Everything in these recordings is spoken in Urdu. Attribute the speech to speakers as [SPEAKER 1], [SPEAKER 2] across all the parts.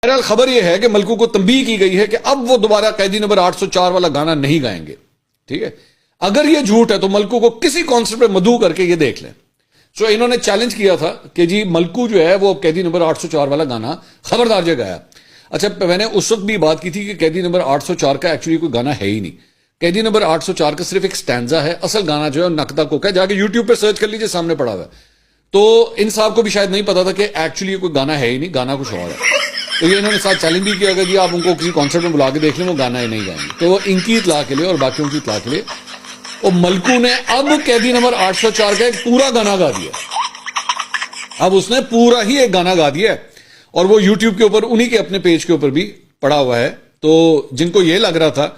[SPEAKER 1] بہرحال خبر یہ ہے کہ ملکو کو تنبیہ کی گئی ہے کہ اب وہ دوبارہ قیدی نمبر 804 والا گانا نہیں گائیں گے. ٹھیک ہے, اگر یہ جھوٹ ہے تو ملکو کو کسی کانسرٹ پہ مدعو کر کے یہ دیکھ لیں. سو انہوں نے چیلنج کیا تھا کہ جی ملکو جو ہے وہ قیدی نمبر 804 والا گانا خبردار جگہ گایا. اچھا, میں نے اس وقت بھی بات کی تھی کہ قیدی نمبر 804 کا ایکچولی کوئی گانا ہے ہی نہیں. قیدی نمبر 804 کا صرف ایک سٹینزا ہے, اصل گانا جو ہے نقدہ کوکا ہے. جا کے یوٹیوب پہ سرچ کر لیجئے, سامنے پڑا ہوا ہے. تو ان صاحب کو بھی شاید نہیں پتا تھا کہ ایکچولی کوئی گانا ہے ہی نہیں, گانا کچھ اور ہے. تو یہ انہوں نے ساتھ چیلنج بھی کیا کہ جی آپ ان کو کسی کانسرٹ میں بلا کے دیکھ لیں, وہ گانا ہی نہیں گائیں گے. تو وہ ان کی اطلاع کے لیے اور باقیوں کی اطلاع کے لیے وہ ملکو نے اب قیدی نمبر 804 کا ایک پورا گانا گا دیا. اب اس نے پورا ہی ایک گانا گا دیا ہے اور وہ یوٹیوب کے اوپر انہی کے اپنے پیج کے اوپر بھی پڑا ہوا ہے. تو جن کو یہ لگ رہا تھا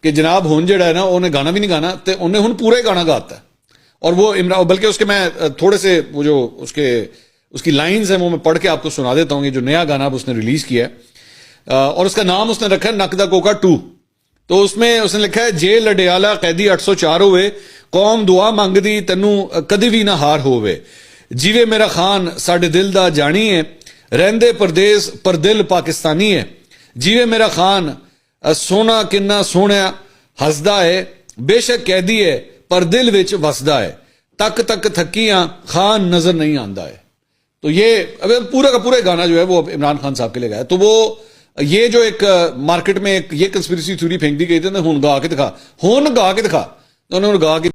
[SPEAKER 1] کہ جناب ہون جڑا ہے نا انہیں گانا بھی نہیں گانا, تو انہیں ہن پورا ہی گانا گاتا ہے. اور وہ بلکہ اس کے میں تھوڑے سے وہ جو اس کی لائنز ہیں وہ میں پڑھ کے آپ کو سنا دیتا ہوں. یہ جو نیا گانا اب اس نے ریلیز کیا ہے اور اس کا نام اس نے رکھا ہے نقدہ کوکا 2. تو اس میں اس نے لکھا ہے جے لڈیالا قیدی 804 ہوئے, قوم دعا مانگدی تینوں کدی بھی نہ ہار ہوئے, جیوے میرا خان ساڈے دل دا جانی ہے, رہندے پردیس پر دل پاکستانی ہے, جیوے میرا خان سونا کنا سونا ہسدا ہے, بے شک قیدی ہے پر دل وچ وسدا ہے, تک تک تھکیاں خان نظر نہیں آندا ہے. تو یہ پورا کا پورا گانا جو ہے وہ عمران خان صاحب کے لے گیا. تو وہ یہ جو ایک مارکیٹ میں ایک یہ کنسپیریسی تھیوری پھینک دی گئی تھی, ہون گا کے دکھا, ہون گا کے دکھا, تو انہوں نے گا کے